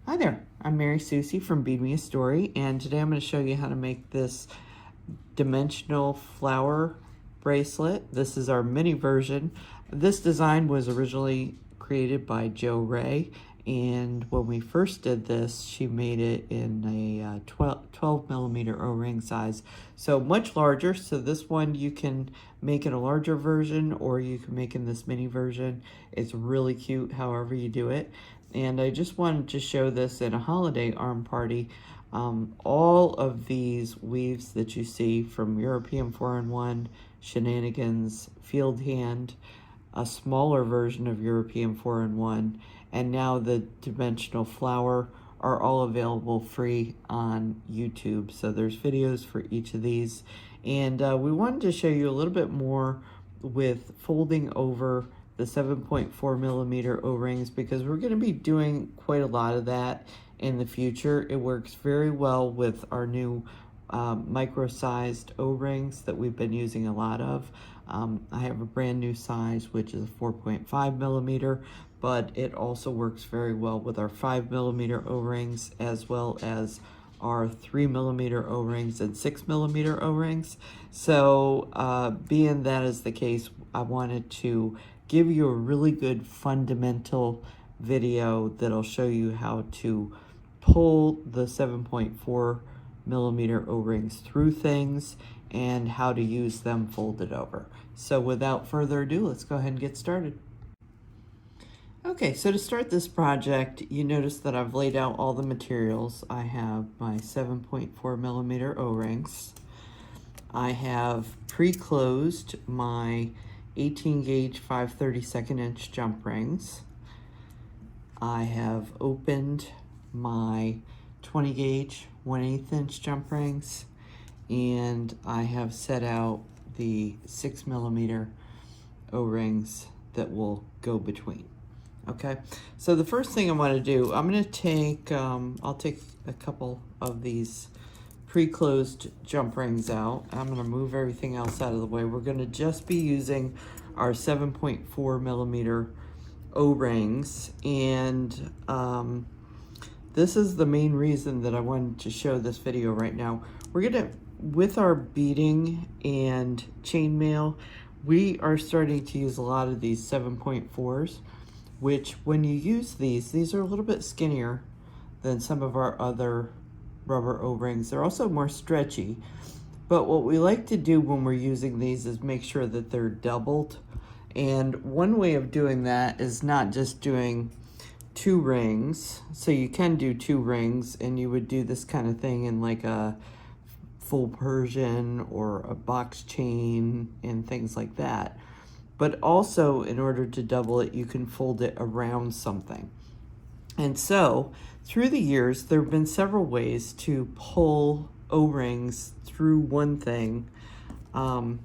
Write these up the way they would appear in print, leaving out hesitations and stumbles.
Hi there, I'm Mary Susie from Bead Me a Story, and today I'm going to show you how to make this dimensional flower bracelet. This is our mini version. This design was originally created by Jo Ray, and when we first did this, she made it in a 12 millimeter O-ring size, so much larger. So this one you can make in a larger version, or you can make in this mini version. It's really cute however you do it. And I just wanted to show this in a holiday arm party. All of these weaves that you see, from European 4-in-1, Shenanigans, Field Hand, a smaller version of European 4-in-1, and now the dimensional flower, are all available free on YouTube. So there's videos for each of these. And we wanted to show you a little bit more with folding over the 7.4 millimeter O-rings, because we're going to be doing quite a lot of that in the future. It works very well with our new micro-sized O-rings that we've been using a lot of. I have a brand new size, which is a 4.5 millimeter, but it also works very well with our 5 millimeter O-rings, as well as our 3 millimeter O-rings and 6 millimeter O-rings. So being that is the case, I wanted to give you a really good fundamental video that'll show you how to pull the 7.4 millimeter O-rings through things and how to use them folded over. So without further ado, let's go ahead and get started. Okay, so to start this project, you notice that I've laid out all the materials. I have my 7.4 millimeter O-rings. I have pre-closed my 18 gauge 5/32 inch jump rings. I have opened my 20 gauge 1/8 inch jump rings, and I have set out the 6 millimeter O-rings that will go between. Okay, so the first thing I want to do, I'm going to take, I'll take a couple of these pre-closed jump rings out. I'm going to move everything else out of the way. We're going to just be using our 7.4 millimeter O-rings, and this is the main reason that I wanted to show this video right now. We're going to, with our beading and chainmail, we are starting to use a lot of these 7.4s, which when you use these are a little bit skinnier than some of our other rubber O-rings. They're also more stretchy, but what we like to do when we're using these is make sure that they're doubled. And one way of doing that is not just doing 2 rings. So you can do 2 rings, and you would do this kind of thing in like a full Persian or a box chain and things like that. But also, in order to double it, you can fold it around something. And so through the years, there have been several ways to pull O-rings through one thing. And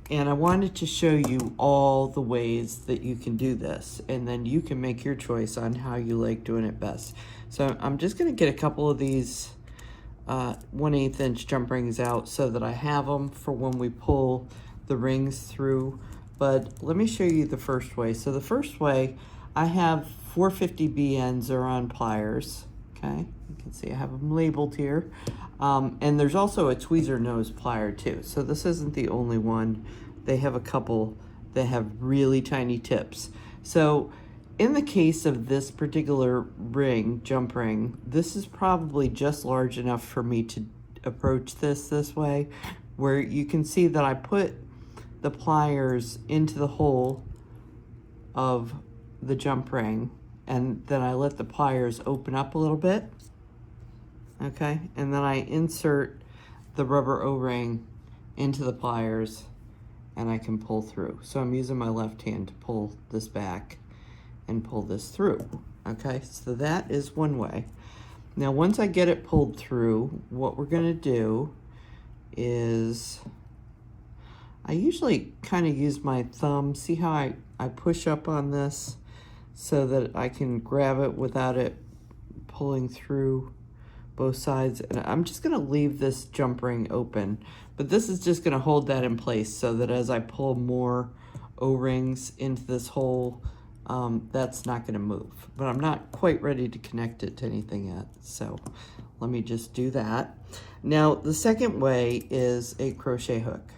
I wanted to show you all the ways that you can do this, and then you can make your choice on how you like doing it best. So I'm just going to get a couple of these 1/8 inch jump rings out so that I have them for when we pull the rings through. But let me show you the first way. So the first way, I have 450B ends are on pliers. Okay, you can see I have them labeled here. And there's also a tweezer nose plier too. So this isn't the only one. They have a couple that have really tiny tips. So in the case of this particular ring, jump ring, this is probably just large enough for me to approach this way, where you can see that I put the pliers into the hole of the jump ring, and then I let the pliers open up a little bit. Okay, and then I insert the rubber O-ring into the pliers, and I can pull through. So I'm using my left hand to pull this back and pull this through. Okay, so that is one way. Now once I get it pulled through, what we're gonna do is, I usually kind of use my thumb. See how I push up on this so that I can grab it without it pulling through both sides. And I'm just gonna leave this jump ring open, but this is just gonna hold that in place so that as I pull more O-rings into this hole, that's not going to move. But I'm not quite ready to connect it to anything yet, so let me just do that. Now, the second way is a crochet hook.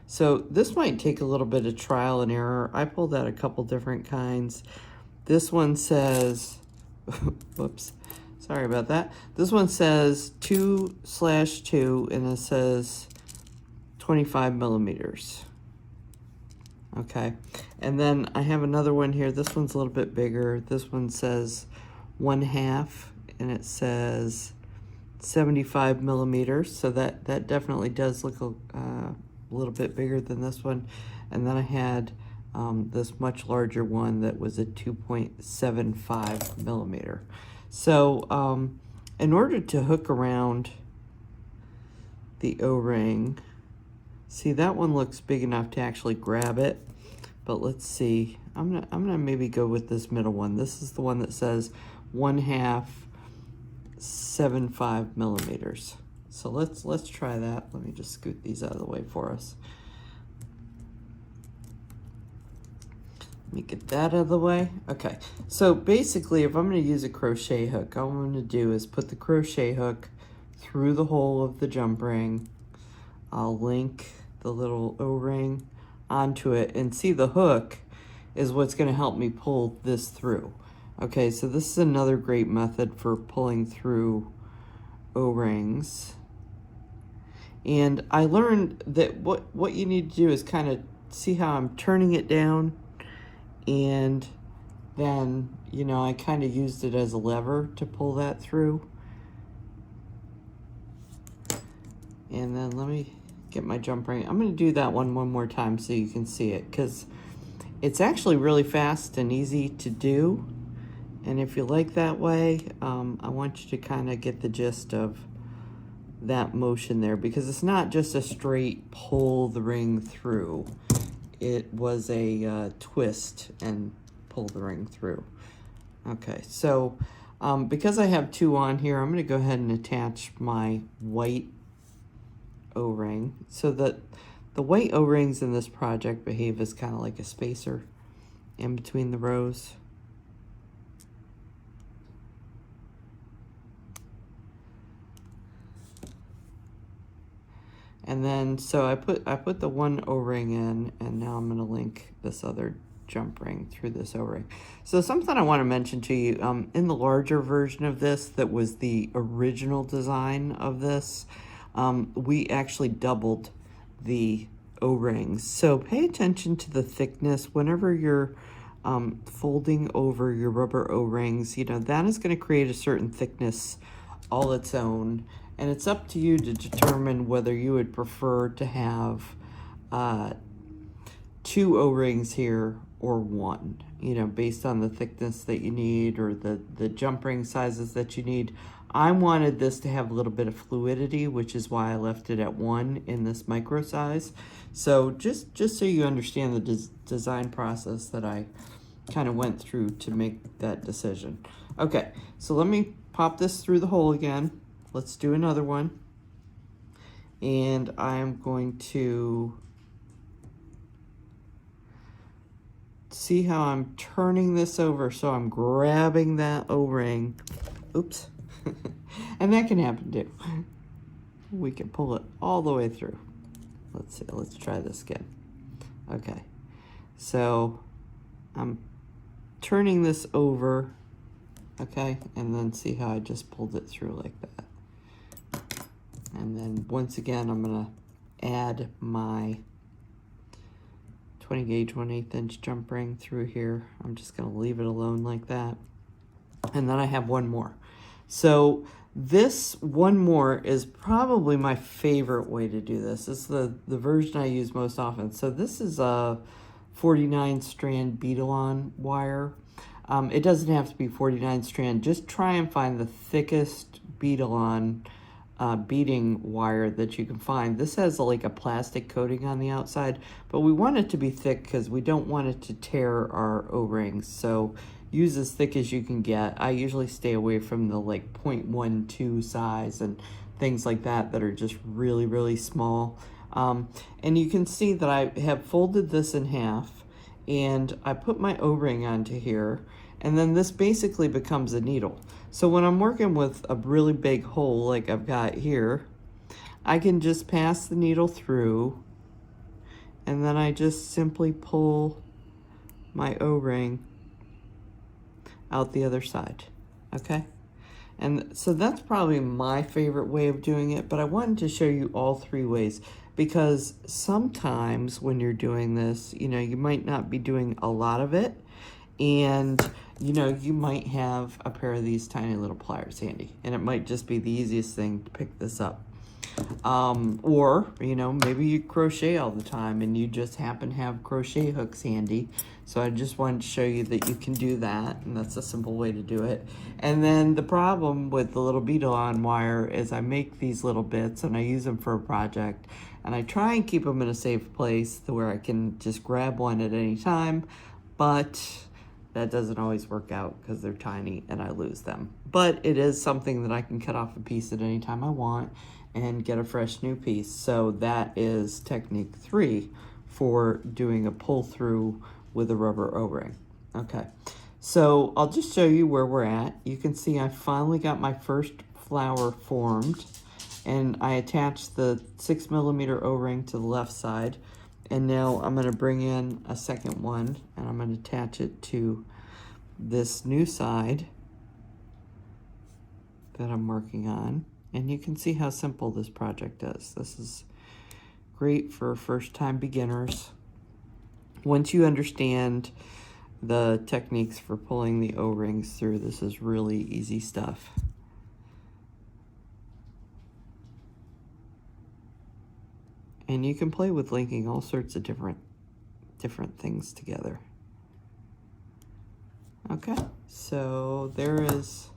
So this might take a little bit of trial and error. I pulled out a couple different kinds. This one says, whoops, sorry about that. This one says 2/2, and it says 25 millimeters. Okay, and then I have another one here. This one's a little bit bigger. This one says 1/2, and it says 75 millimeters. So that definitely does look a little bit bigger than this one. And then I had this much larger one that was a 2.75 millimeter. So in order to hook around the O-ring, see, that one looks big enough to actually grab it, but let's see. I'm gonna maybe go with this middle one. This is the one that says 1/2 75 millimeters. So let's try that. Let me just scoot these out of the way for us. Let me get that out of the way. Okay, so basically, if I'm going to use a crochet hook, all I'm going to do is put the crochet hook through the hole of the jump ring. I'll link the little O-ring onto it, and see, the hook is what's going to help me pull this through. Okay, so this is another great method for pulling through O-rings. And I learned that what you need to do is kind of see how I'm turning it down, and then, you know, I kind of used it as a lever to pull that through. And then let me get my jump ring. I'm going to do that one more time so you can see it, because it's actually really fast and easy to do. And if you like that way, I want you to kind of get the gist of that motion there, because it's not just a straight pull the ring through. It was a twist and pull the ring through. Okay, so because I have two on here, I'm going to go ahead and attach my white O-ring, so that the white O-rings in this project behave as kind of like a spacer in between the rows. And then, so I put the one O-ring in, and now I'm going to link this other jump ring through this O-ring. So something I want to mention to you, in the larger version of this, that was the original design of this, we actually doubled the O-rings. So pay attention to the thickness whenever you're folding over your rubber O-rings. You know, that is going to create a certain thickness all its own. And it's up to you to determine whether you would prefer to have 2 O-rings here or 1, you know, based on the thickness that you need, or the jump ring sizes that you need. I wanted this to have a little bit of fluidity, which is why I left it at 1 in this micro size. So just so you understand the design process that I kind of went through to make that decision. Okay, so let me pop this through the hole again. Let's do another one. And I'm going to see how I'm turning this over. So I'm grabbing that O-ring. Oops. And that can happen too. We can pull it all the way through. Let's see, let's try this again. Okay. So I'm turning this over. Okay, and then see how I just pulled it through like that. And then once again, I'm gonna add my 20 gauge 1/8 inch jump ring through here. I'm just gonna leave it alone like that. And then I have one more. So this one more is probably my favorite way to do this. This is the version I use most often. So this is a 49 strand beadle-on wire. It doesn't have to be 49 strand. Just try and find the thickest beadle-on beading wire that you can find. This has like a plastic coating on the outside, but we want it to be thick because we don't want it to tear our O-rings. So use as thick as you can get. I usually stay away from the like 0.12 size and things like that are just really small. And you can see that I have folded this in half, and I put my O-ring onto here, and then this basically becomes a needle. So when I'm working with a really big hole like I've got here, I can just pass the needle through, and then I just simply pull my O-ring out the other side, okay? And so that's probably my favorite way of doing it, but I wanted to show you all three ways because sometimes when you're doing this, you know, you might not be doing a lot of it, and you know, you might have a pair of these tiny little pliers handy, and it might just be the easiest thing to pick this up. Or, you know, maybe you crochet all the time and you just happen to have crochet hooks handy. So I just wanted to show you that you can do that, and that's a simple way to do it. And then the problem with the little beadle on wire is I make these little bits and I use them for a project, and I try and keep them in a safe place to where I can just grab one at any time, but that doesn't always work out because they're tiny and I lose them. But it is something that I can cut off a piece at any time I want and get a fresh new piece. So that is technique 3 for doing a pull through with a rubber O-ring. Okay, so I'll just show you where we're at. You can see I finally got my first flower formed, and I attached the 6mm O-ring to the left side. And now I'm going to bring in a second one, and I'm going to attach it to this new side that I'm working on. And you can see how simple this project is. This is great for first-time beginners. Once you understand the techniques for pulling the O-rings through, this is really easy stuff. And you can play with linking all sorts of different things together. Okay, so there is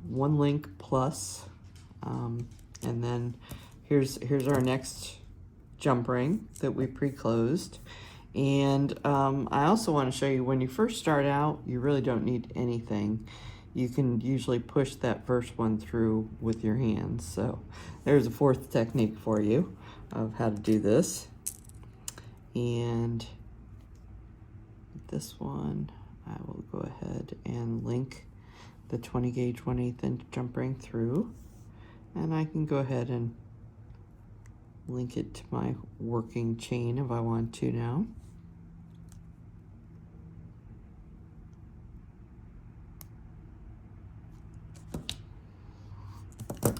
one link plus, and then here's our next jump ring that we pre-closed. And I also want to show you, when you first start out, you really don't need anything. You can usually push that first one through with your hands. So there's a fourth technique for you of how to do this. And this one, I will go ahead and link the 20 gauge 1/8 inch jump ring through. And I can go ahead and link it to my working chain if I want to now.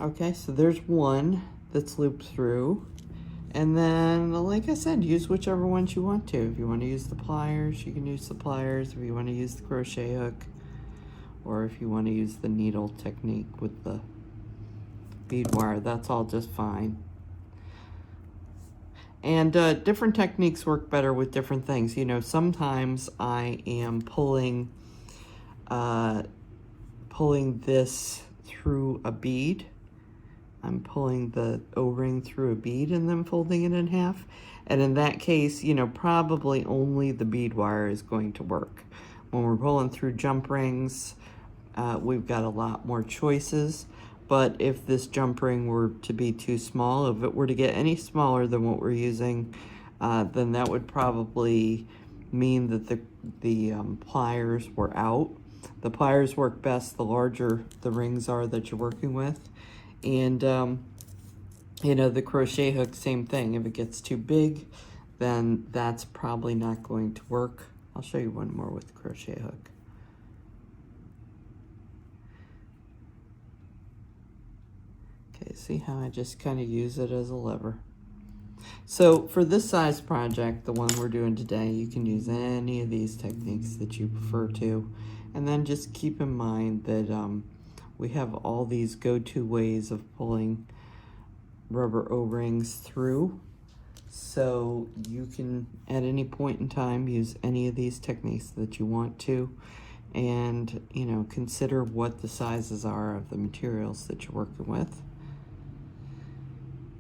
Okay, so there's one that's looped through. And then, like I said, use whichever ones you want to. If you want to use the pliers, you can use the pliers. If you want to use the crochet hook, or if you want to use the needle technique with the bead wire, that's all just fine. And different techniques work better with different things. You know, sometimes I am pulling this through a bead. I'm pulling the O-ring through a bead and then folding it in half. And in that case, you know, probably only the bead wire is going to work. When we're pulling through jump rings, we've got a lot more choices. But if this jump ring were to be too small, if it were to get any smaller than what we're using, then that would probably mean that the pliers were out. The pliers work best the larger the rings are that you're working with. And, you know, the crochet hook, same thing. If it gets too big, then that's probably not going to work. I'll show you one more with the crochet hook. Okay, see how I just kind of use it as a lever. So for this size project, the one we're doing today, you can use any of these techniques that you prefer to. And then just keep in mind that we have all these go-to ways of pulling rubber O-rings through. So you can, at any point in time, use any of these techniques that you want to. And, you know, consider what the sizes are of the materials that you're working with.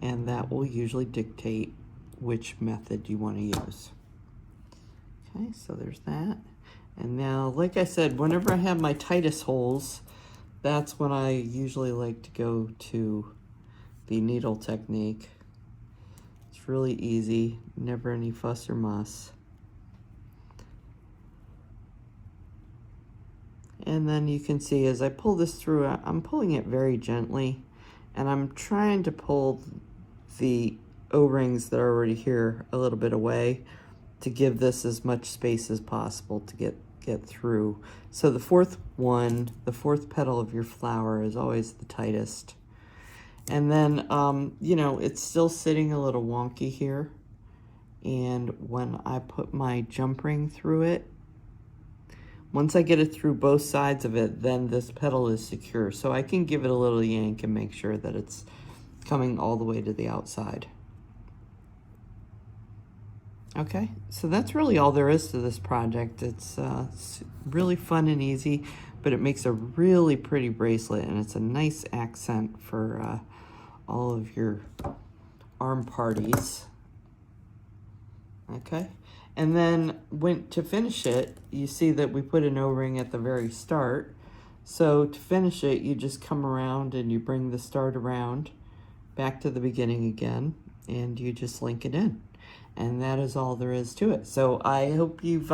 And that will usually dictate which method you want to use. Okay, so there's that. And now, like I said, whenever I have my tightest holes, that's when I usually like to go to the needle technique. It's It's really easy, never any fuss or muss. And then you can see as I pull this through, I'm pulling it very gently, and I'm trying to pull the O-rings that are already here a little bit away to give this as much space as possible to get through. So the fourth petal of your flower is always the tightest. And then, you know, it's still sitting a little wonky here. And when I put my jump ring through it, once I get it through both sides of it, then this petal is secure. So I can give it a little yank and make sure that it's coming all the way to the outside. Okay, so that's really all there is to this project. It's really fun and easy, but it makes a really pretty bracelet, and it's a nice accent for all of your arm parties. Okay, and then to finish it, you see that we put an O-ring at the very start. So to finish it, you just come around and you bring the start around back to the beginning again, and you just link it in. And that is all there is to it. So I hope you've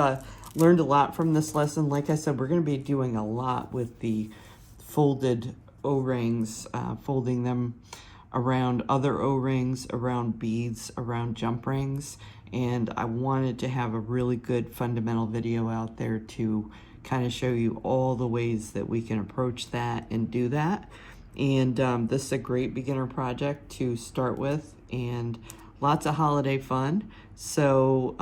learned a lot from this lesson. Like I said, we're going to be doing a lot with the folded O-rings, folding them around other O-rings, around beads, around jump rings. And I wanted to have a really good fundamental video out there to kind of show you all the ways that we can approach that and do that. And this is a great beginner project to start with, and lots of holiday fun. So,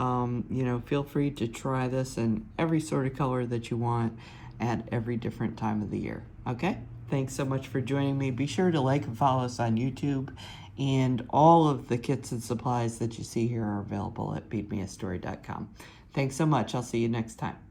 you know, feel free to try this in every sort of color that you want at every different time of the year. Okay? Thanks so much for joining me. Be sure to like and follow us on YouTube. And all of the kits and supplies that you see here are available at beadmeastory.com. Thanks so much. I'll see you next time.